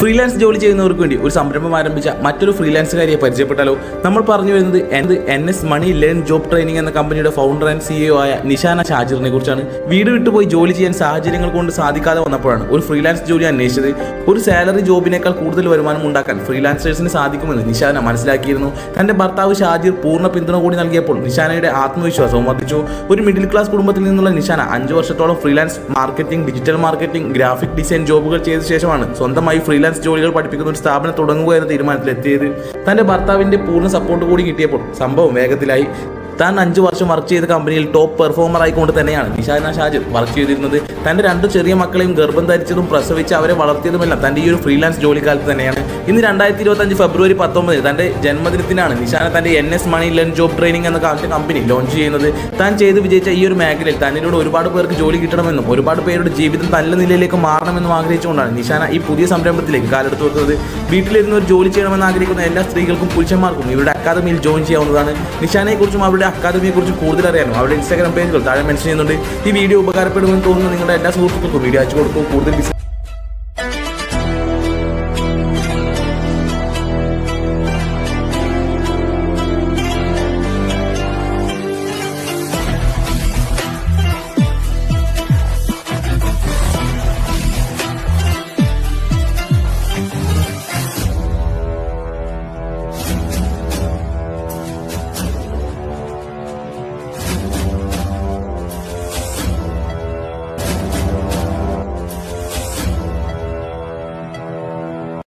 Freelance ജോലി ചെയ്യുന്നവർക്ക് വേണ്ടി ഒരു സംരംഭം ആരംഭിച്ച മറ്റൊരു ഫ്രീലാൻസുകാരിയെ പരിചയപ്പെട്ടാലോ? നമ്മൾ പറഞ്ഞു വരുന്നത് NS മണി ലേൺ ജോബ് ട്രെയിനിങ് എന്ന കമ്പനിയുടെ ഫൗണ്ടർ ആൻഡ് CEO ആയ നിഷാന ഷാജിറിനെ കുറിച്ചാണ്. വീട് വിട്ടുപോയി ജോലി ചെയ്യാൻ സാഹചര്യങ്ങൾ കൊണ്ട് സാധിക്കാതെ വന്നപ്പോഴാണ് ഒരു ഫ്രീലാൻസ് ജോലി അന്വേഷിച്ചത്. ഒരു സാലറി ജോബിനേക്കാൾ കൂടുതൽ വരുമാനം ഉണ്ടാക്കാൻ ഫ്രീലാൻസേഴ്സിന് സാധിക്കുമെന്ന് നിഷാന മനസ്സിലാക്കിയിരുന്നു. തന്റെ ഭർത്താവ് ഷാജിർ പൂർണ്ണ പിന്തുണ കൂടി നൽകിയപ്പോൾ നിഷാനയുടെ ആത്മവിശ്വാസവും വർദ്ധിച്ചു. ഒരു മിഡിൽ ക്ലാസ് കുടുംബത്തിൽ നിന്നുള്ള നിഷാന 5 വർഷത്തോളം freelance marketing, digital marketing, graphic design ജോബുകൾ ചെയ്ത ശേഷമാണ് സ്വന്തമായി ഫ്രീലാൻസ് ജോലികൾ പഠിപ്പിക്കുന്ന ഒരു സ്ഥാപനം തുടങ്ങുക എന്ന തീരുമാനത്തിലെത്തിയത്. തന്റെ ഭർത്താവിന്റെ പൂർണ്ണ സപ്പോർട്ട് കൂടി കിട്ടിയപ്പോൾ സംഭവം വേഗത്തിലായി. താൻ 5 വർഷം വർക്ക് ചെയ്ത കമ്പനിയിൽ ടോപ്പ് പെർഫോമർ ആയിക്കൊണ്ട് തന്നെയാണ് നിഷാന ഷാജിർ വർക്ക് ചെയ്തിരുന്നത്. തന്റെ 2 ചെറിയ മക്കളെയും ഗർഭം ധരിച്ചതും പ്രസവിച്ച് അവരെ വളർത്തിയതുമെല്ലാം തന്റെ ഈ ഒരു ഫ്രീലാൻസ് ജോലിക്കാലത്ത് തന്നെയാണ്. ഇന്ന് 2025 ഫെബ്രുവരി 19 തന്റെ ജന്മദിനത്തിനാണ് നിഷാന തന്റെ NS മണി ലേൺ ജോബ് ട്രെയിനിങ് എന്ന കമ്പനി ലോഞ്ച് ചെയ്യുന്നത്. താൻ ചെയ്ത് വിജയിച്ച ഈ ഒരു മേഖലയിൽ തന്നിലൂടെ ഒരുപാട് പേർക്ക് ജോലി കിട്ടണമെന്നും ഒരുപാട് പേരുടെ ജീവിതം നല്ല നിലയിലേക്ക് മാറണമെന്നും ആഗ്രഹിച്ചുകൊണ്ടാണ് നിഷാന ഈ പുതിയ സംരംഭത്തിലേക്ക് കാലെടുത്ത് വെക്കുന്നത്. വീട്ടിലിരുന്ന് ഒരു ജോലി ചെയ്യണമെന്ന് ആഗ്രഹിക്കുന്ന എല്ലാ സ്ത്രീകൾക്കും പുരുഷന്മാർക്കും ഇവരുടെ അക്കാദമിയിൽ ജോയിൻ ചെയ്യാവുന്നതാണ്. നിഷാനയെക്കുറിച്ചും അവരുടെ അക്കാദമിയെക്കുറിച്ചും കൂടുതൽ അറിയാനും അവരുടെ ഇൻസ്റ്റാഗ്രാം പേജുകൾ താഴെ മെൻഷൻ ചെയ്യുന്നുണ്ട്. ഈ വീഡിയോ ഉപകാരപ്പെടുമെന്ന് തോന്നുന്ന നിങ്ങളുടെ എല്ലാ സുഹൃത്തുക്കൾക്കും വീഡിയോ അയച്ചു കൊടുക്കും. കൂടുതൽ